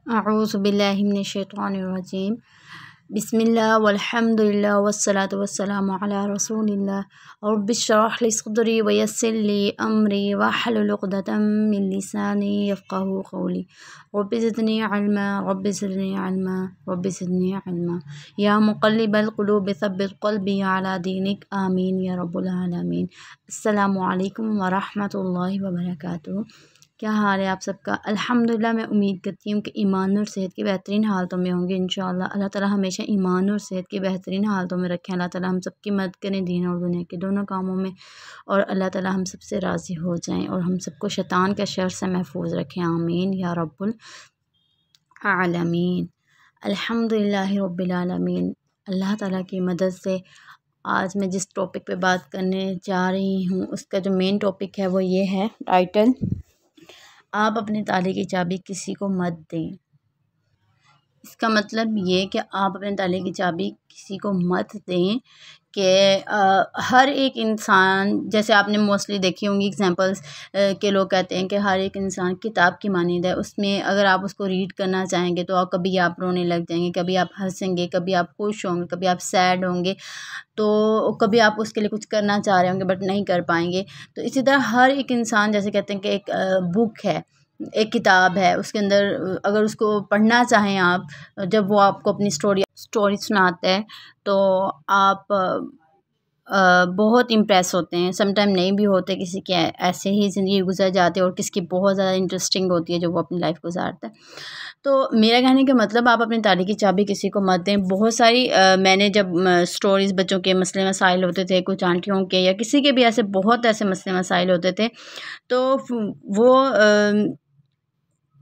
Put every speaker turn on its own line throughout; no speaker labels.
अऊज़ु बिल्लाहि मिनश्शैतानिर्रजीम बिस्मिल्लाह वल्हम्दुलिल्लाह वस्सलातु वस्सलामु अला रसूलिल्लाह रब्बिश्रह ली सदरी वयस्सिर ली अमरी वहलुल उक़दतम मिन लिसानी यफ़क़हू क़ौली रब्बि ज़िदनी इल्मा रब्बि ज़िदनी इल्मा रब्बि ज़िदनी इल्मा या मुक़ल्लिबल क़ुलूब सब्बित क़ल्बी अला दीनिक आमीन या रब्बुल आलमीन। अस्सलामु अलैकुम व रहमतुल्लाहि व बरकातुहू। क्या हाल है आप सबका? अल्हम्दुलिल्लाह। मैं उम्मीद करती हूँ कि ईमान और सेहत के बेहतरीन हालतों में होंगे इंशाअल्लाह। अल्लाह ताला हमेशा ईमान और सेहत के बेहतरीन हालतों में रखें। अल्लाह ताला हम सबकी मदद करें दीन और दुनिया के दोनों कामों में, और अल्लाह ताला हम सबसे राज़ी हो जाएं और हम सबको शैतान के शर से महफूज रखें। आमीन या रब्बुल आलमीन। अल्हम्दुलिल्लाहि रब्बिल आलमीन। अल्लाह ताला की मदद से आज मैं जिस टॉपिक पे बात करने जा रही हूँ उसका जो मेन टॉपिक है वो ये है, टाइटल, आप अपने ताले की चाबी किसी को मत दें। इसका मतलब ये कि आप अपने ताले की चाबी किसी को मत दें कि हर एक इंसान, जैसे आपने मोस्टली देखी होंगी एग्जांपल्स के लोग कहते हैं कि हर एक इंसान किताब की मानींद है, उसमें अगर आप उसको रीड करना चाहेंगे तो कभी आप रोने लग जाएंगे, कभी आप हंसेंगे, कभी आप खुश होंगे, कभी आप सैड होंगे, तो कभी आप उसके लिए कुछ करना चाह रहे होंगे बट नहीं कर पाएंगे। तो इसी तरह हर एक इंसान, जैसे कहते हैं कि एक बुक है, एक किताब है, उसके अंदर अगर उसको पढ़ना चाहें आप, जब वो आपको अपनी स्टोरी सुनाता है तो आप बहुत इम्प्रेस होते हैं। समटाइम नहीं भी होते, किसी के ऐसे ही ज़िंदगी गुजर जाते हैं और किसकी बहुत ज़्यादा इंटरेस्टिंग होती है जो वो अपनी लाइफ गुजारता है। तो मेरा कहने का मतलब, आप अपनी ताले की चाबी किसी को मत दें। बहुत सारी मैंने जब स्टोरीज़, बच्चों के मसले मसाइल होते थे, कुछ आंटियों के या किसी के भी ऐसे बहुत ऐसे मसले मसाइल होते थे, तो वो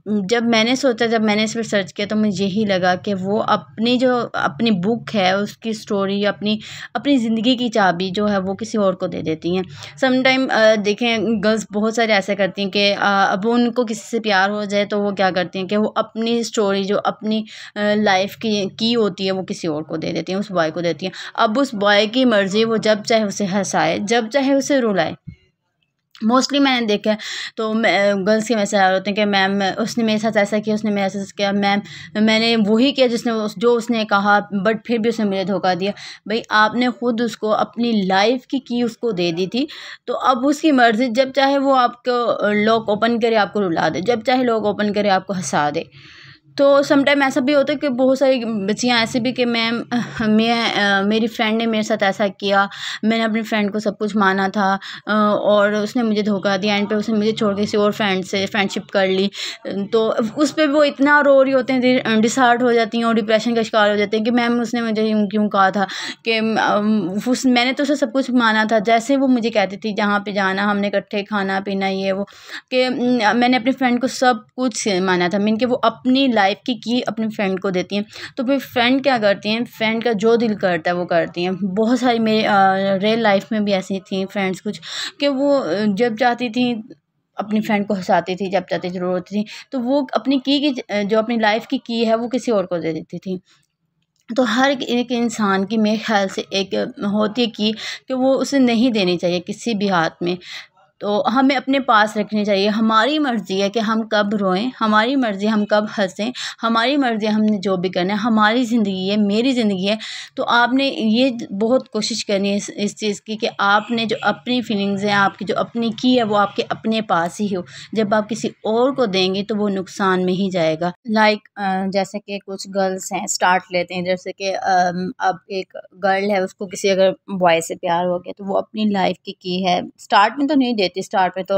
जब मैंने इस पर सर्च किया तो मुझे यही लगा कि वो अपनी बुक है, उसकी स्टोरी, अपनी ज़िंदगी की चाबी जो है वो किसी और को दे देती हैं। समटाइम देखें, गर्ल्स बहुत सारे ऐसे करती हैं कि अब उनको किसी से प्यार हो जाए तो वो क्या करती हैं कि वो अपनी स्टोरी जो अपनी लाइफ की होती है वो किसी और को दे देती हैं, उस बॉय को देती हैं। अब उस बॉय की मर्ज़ी, वो जब चाहे उसे हंसाए, जब चाहे उसे रुलाए। मोस्टली मैंने देखा है तो गर्ल्स के मैसेज आ रहे होते हैं कि मैम उसने मेरे साथ ऐसा किया, उसने मेरे साथ किया, मैम मैंने वही किया जो उसने कहा, बट फिर भी उसने मुझे धोखा दिया। भाई, आपने ख़ुद उसको अपनी लाइफ की उसको दे दी थी, तो अब उसकी मर्ज़ी, जब चाहे वो आपको लॉक ओपन करे आपको रुला दे, जब चाहे लॉक ओपन करे आपको हंसा दे। तो समटाइम ऐसा भी होता है कि बहुत सारी बच्चियाँ ऐसे भी कि मैम मेरी फ्रेंड ने मेरे साथ ऐसा किया, मैंने अपनी फ्रेंड को सब कुछ माना था और उसने मुझे धोखा दिया, एंड पे उसने मुझे छोड़ के किसी और फ्रेंड से फ्रेंडशिप कर ली। तो उस पर वो इतना रो रही होते हैं, डिसहार्ट हो जाती हैं और डिप्रेशन का शिकार हो जाते हैं कि मैम उसने मुझे यूँ क्यों कहा था, कि मैंने तो उसे सब कुछ माना था, जैसे वो मुझे कहती थी जहाँ पे जाना हमने इकट्ठे खाना पीना ये वो, कि मैंने अपनी फ्रेंड को सब कुछ माना था। मीन कि वो अपनी लाइफ की अपनी फ्रेंड को देती हैं। तो फिर फ्रेंड क्या करती हैं, फ्रेंड का जो दिल करता है वो करती हैं। बहुत सारी मेरे रियल लाइफ में भी ऐसी थी फ्रेंड्स कुछ, कि वो जब चाहती थी अपनी फ्रेंड को हंसाती थी, जब चाहती थी रोती थी, तो वो अपनी जो अपनी लाइफ की है वो किसी और को दे देती थी। तो हर एक इंसान की मेरे ख्याल से एक होती है कि वो उसे नहीं देनी चाहिए किसी भी हाथ में, तो हमें अपने पास रखनी चाहिए। हमारी मर्ज़ी है कि हम कब रोएं, हमारी मर्ज़ी हम कब हंसें, हमारी मर्ज़ी हमने जो भी करना है, हमारी ज़िंदगी है, मेरी ज़िंदगी है। तो आपने ये बहुत कोशिश करनी है इस चीज़ की कि आपने जो अपनी फीलिंग्स हैं, आपकी जो अपनी की है वो आपके अपने पास ही हो। जब आप किसी और को देंगे तो वो नुकसान में ही जाएगा। जैसे कि कुछ गर्ल्स हैं, स्टार्ट लेते हैं, जैसे कि अब एक गर्ल है, उसको किसी अगर बॉय से प्यार हो गया तो वो अपनी लाइफ की है, स्टार्ट में तो नहीं देती, स्टार्ट में तो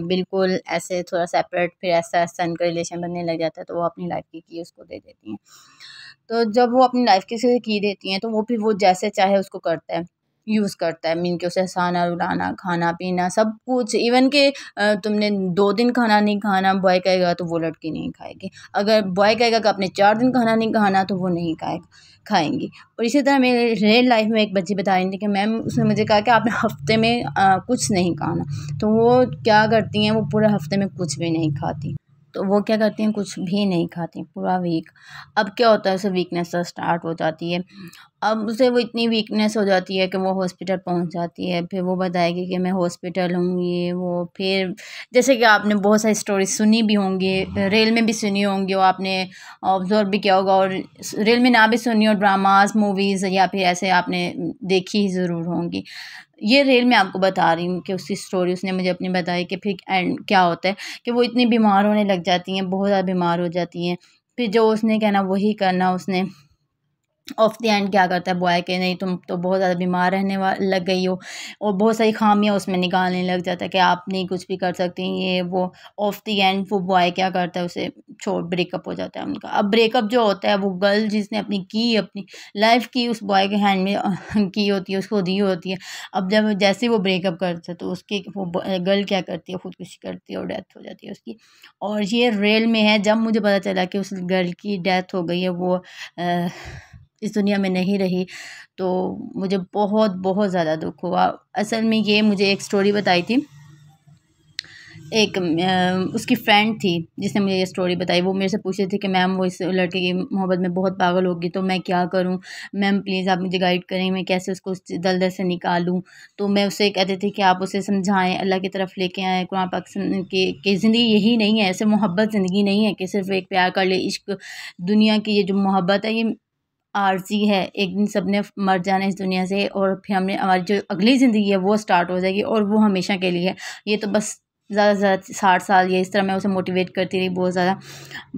बिल्कुल ऐसे थोड़ा सेपरेट, फिर ऐसा इनका रिलेशन बनने लग जाता है तो वो अपनी लाइफ की उसको दे देती हैं। तो जब वो अपनी लाइफ की देती हैं तो वो फिर वो जैसे चाहे उसको करता है, यूज़ करता है। मीन कि उसे हँसाना, रुलाना, खाना पीना सब कुछ, इवन कि तुमने 2 दिन खाना नहीं खाना, बॉय कहेगा तो वो लड़की नहीं खाएगी। अगर बॉय कहेगा कि आपने 4 दिन खाना नहीं खाना तो वो नहीं खाएंगी। और इसी तरह मेरे रियल लाइफ में एक बच्ची बता रही थी कि मैम उसने मुझे कहा कि आपने हफ्ते में कुछ नहीं खाना, तो वो क्या करती हैं, वो पूरे हफ्ते में कुछ भी नहीं खाती। तो वो क्या करती हैं, कुछ भी नहीं खाती पूरा वीक। अब क्या होता है, उसे वीकनेस स्टार्ट हो जाती है। अब उसे वो इतनी वीकनेस हो जाती है कि वो हॉस्पिटल पहुंच जाती है। फिर वो बताएगी कि मैं हॉस्पिटल हूँ, ये वो। फिर जैसे कि आपने बहुत सारी स्टोरी सुनी भी होंगी, रील में भी सुनी होंगी, और आपने ऑब्जर्व भी किया होगा, और रील में ना भी सुनी हो, ड्रामाज मूवीज़ या फिर ऐसे आपने देखी ही ज़रूर होंगी। ये रील मैं आपको बता रही हूँ कि उसकी स्टोरी उसने मुझे अपनी बताई कि फिर एंड क्या होता है कि वो इतनी बीमार होने लग जाती हैं, बहुत ज़्यादा बीमार हो जाती हैं। फिर जो उसने कहना वही करना, उसने ऑफ द एंड क्या करता है बॉय के, नहीं तुम तो बहुत ज़्यादा बीमार रहने लग गई हो, और बहुत सारी खामियां उसमें निकालने लग जाता है कि आप नहीं कुछ भी कर सकती, ये वो। ऑफ द एंड वो बॉय क्या करता है, उसे छोड़ ब्रेकअप हो जाता है उनका। अब ब्रेकअप जो होता है, वो गर्ल जिसने अपनी लाइफ की उस बॉय के हैंड में की होती है, उसको दी होती है। अब जब जैसे वो ब्रेकअप करता है तो उसकी वो गर्ल क्या करती है, खुदकुशी करती है और डेथ हो जाती है उसकी। और ये रियल में है। जब मुझे पता चला कि उस गर्ल की डेथ हो गई है, वो इस दुनिया में नहीं रही, तो मुझे बहुत बहुत ज़्यादा दुख हुआ। असल में ये मुझे एक स्टोरी बताई थी, एक उसकी फ्रेंड थी जिसने मुझे ये स्टोरी बताई। वो मेरे से पूछ रही थी कि मैम वो इस लड़के की मोहब्बत में बहुत पागल होगी, तो मैं क्या करूं मैम, प्लीज़ आप मुझे गाइड करें, मैं कैसे उसको उस दलदल से निकालूं। तो मैं उससे कहती थी कि आप उसे समझाएं, अल्लाह की तरफ लेके आएँ, कुरान पाक की ज़िंदगी यही नहीं है, ऐसे मोहब्बत ज़िंदगी नहीं है कि सिर्फ एक प्यार कर ले, इश्क। दुनिया की ये जो मोहब्बत है, ये आर्जी है। एक दिन सबने मर जाना इस दुनिया से, और फिर हमने हमारी जो अगली ज़िंदगी है वो स्टार्ट हो जाएगी, और वो हमेशा के लिए है। ये तो बस ज़्यादा से ज़्यादा 60 साल, ये इस तरह मैं उसे मोटिवेट करती रही बहुत ज़्यादा,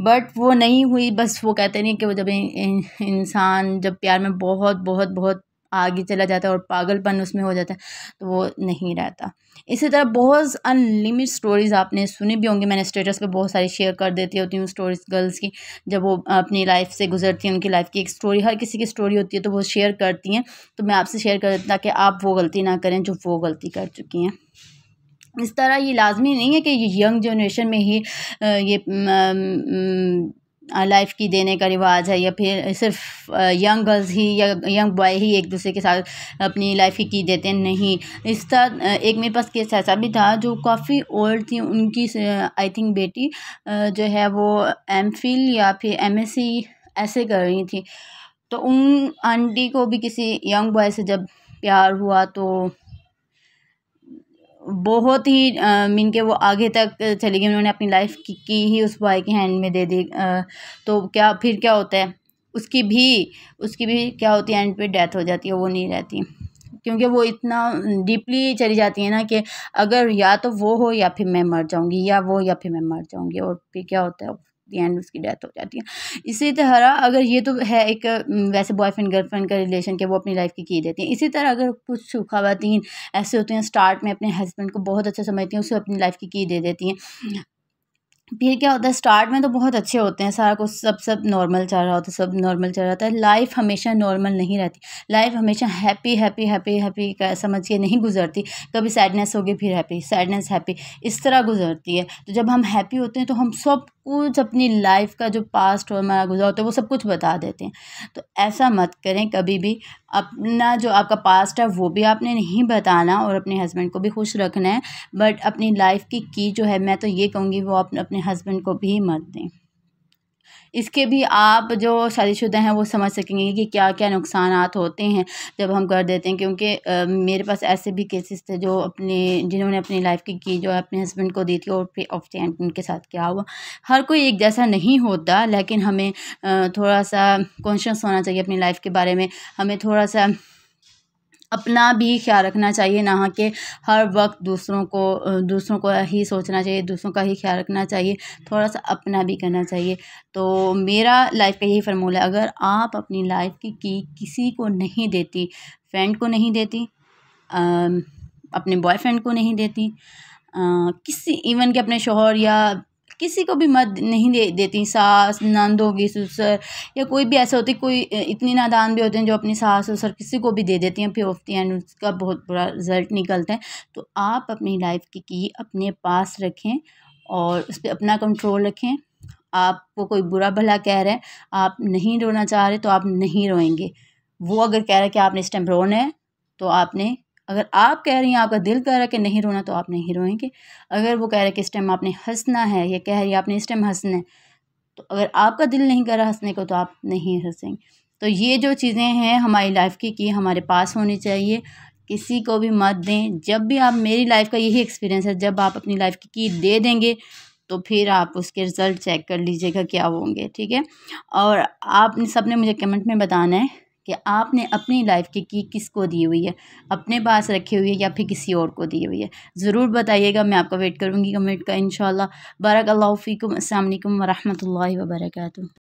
बट वो नहीं हुई। बस वो कहते नहीं कि वो जब इंसान जब प्यार में बहुत बहुत बहुत आगे चला जाता है और पागलपन उसमें हो जाता है, तो वो नहीं रहता। इसी तरह बहुत अनलिमिटेड स्टोरीज़ आपने सुनी भी होंगी, मैंने स्टेटस पे बहुत सारी शेयर कर देती होती हूँ स्टोरीज़ गर्ल्स की, जब वो अपनी लाइफ से गुजरती हैं। उनकी लाइफ की एक स्टोरी, हर किसी की स्टोरी होती है, तो वो शेयर करती हैं। तो मैं आपसे शेयर कर देती ताकि आप वो गलती ना करें जो वो गलती कर चुकी हैं। इस तरह ये लाजमी नहीं है कि ये यंग जनरेशन में ही ये लाइफ की देने का रिवाज है, या फिर सिर्फ यंग गर्ल्स ही या यंग बॉय ही एक दूसरे के साथ अपनी लाइफ की देते हैं। नहीं, इस तरह एक मेरे पास केस ऐसा भी था जो काफ़ी ओल्ड थी, उनकी आई थिंक बेटी जो है वो एमफिल या फिर एमएससी ऐसे कर रही थी। तो उन आंटी को भी किसी यंग बॉय से जब प्यार हुआ, तो बहुत ही मीन के वो आगे तक चली गई। उन्होंने अपनी लाइफ की ही उस बॉय के हैंड में दे दी। तो क्या फिर क्या होता है, उसकी भी क्या होती है, एंड पे डेथ हो जाती है, वो नहीं रहती। क्योंकि वो इतना डीपली चली जाती है ना कि अगर या तो वो हो या फिर मैं मर जाऊंगी, या वो या फिर मैं मर जाऊंगी, और फिर क्या होता है, दी एंड उसकी डेथ हो जाती है। इसी तरह अगर ये तो है एक वैसे बॉयफ्रेंड गर्लफ्रेंड का रिलेशन के वो अपनी लाइफ की देती हैं। इसी तरह अगर कुछ ख़वातीन ऐसे होते हैं, स्टार्ट में अपने हस्बैंड को बहुत अच्छा समझती हैं, उसे अपनी लाइफ की दे देती हैं। फिर क्या होता है, स्टार्ट में तो बहुत अच्छे होते हैं, सारा कुछ सब नॉर्मल चल रहा होता है, सब नॉर्मल चल रहा है। लाइफ हमेशा नॉर्मल नहीं रहती, लाइफ हमेशा हैप्पी हैप्पी हैप्पी हैप्पी का समझ के नहीं गुजरती। कभी सैडनेस होगी, फिर हैप्पी, सैडनेस हैप्पी, इस तरह गुजरती है। तो जब हम हैप्पी होते हैं तो हम सब कुछ अपनी लाइफ का जो पास्ट और हमारा गुजरा होता है वो सब कुछ बता देते हैं। तो ऐसा मत करें कभी भी। अपना जो आपका पास्ट है वो भी आपने नहीं बताना, और अपने हस्बैंड को भी खुश रखना है। बट अपनी लाइफ की जो है, मैं तो ये कहूँगी वो अपने हस्बैंड को भी मत दें। इसके भी आप जो शादीशुदा हैं वो समझ सकेंगे कि क्या क्या नुकसानात होते हैं जब हम कर देते हैं। क्योंकि मेरे पास ऐसे भी केसेस थे जो जिन्होंने अपनी लाइफ की जो अपने हस्बैंड को दी थी, और फिर ऑफ द एंड उनके साथ क्या हुआ। हर कोई एक जैसा नहीं होता, लेकिन हमें थोड़ा सा कॉन्शियस होना चाहिए अपनी लाइफ के बारे में। हमें थोड़ा सा अपना भी ख्याल रखना चाहिए, ना कि हर वक्त दूसरों को ही सोचना चाहिए, दूसरों का ही ख्याल रखना चाहिए, थोड़ा सा अपना भी करना चाहिए। तो मेरा लाइफ का यही फार्मूला है, अगर आप अपनी लाइफ की किसी को नहीं देती, फ्रेंड को नहीं देती, अपने बॉयफ्रेंड को नहीं देती, किसी इवन के अपने शौहर या किसी को भी मत नहीं देती, सास नंद होगी, ससुर, या कोई भी ऐसा होती, कोई इतनी नादान भी होते हैं जो अपनी सास ससुर किसी को भी दे देती हैं, फिर ऑफ द एंड उसका बहुत बुरा रिजल्ट निकलता है। तो आप अपनी लाइफ की अपने पास रखें और उस पर अपना कंट्रोल रखें। आपको कोई बुरा भला कह रहा है, आप नहीं रोना चाह रहे तो आप नहीं रोएंगे। वो अगर कह रहा है कि आपने इस टाइम रोना है, तो आपने अगर आप कह रही हैं, आपका दिल कह रहा है कि नहीं रोना, तो आप नहीं रोएंगे। अगर वो कह रहा है कि इस टाइम आपने हंसना है, या कह रही है आपने इस टाइम हंसना है, तो अगर आपका दिल नहीं कर रहा हंसने को, तो आप नहीं हंसेंगे। तो ये जो चीज़ें हैं हमारी लाइफ की हमारे पास होनी चाहिए, किसी को भी मत दें। जब भी आप, मेरी लाइफ का यही एक्सपीरियंस है, जब आप अपनी लाइफ की दे देंगे तो फिर आप उसके रिज़ल्ट चेक कर लीजिएगा क्या होंगे, ठीक है। और आप सब ने मुझे कमेंट में बताना है कि आपने अपनी लाइफ की किसको दी हुई है, अपने पास रखी हुई है या फिर किसी और को दी हुई है। ज़रूर बताइएगा, मैं आपका वेट करूँगी कमेंट का इंशाल्लाह। बारक अल्लाह फ़ीकुम। अस्सलाम वालेकुम व रहमतुल्लाहि व बरकातुहू।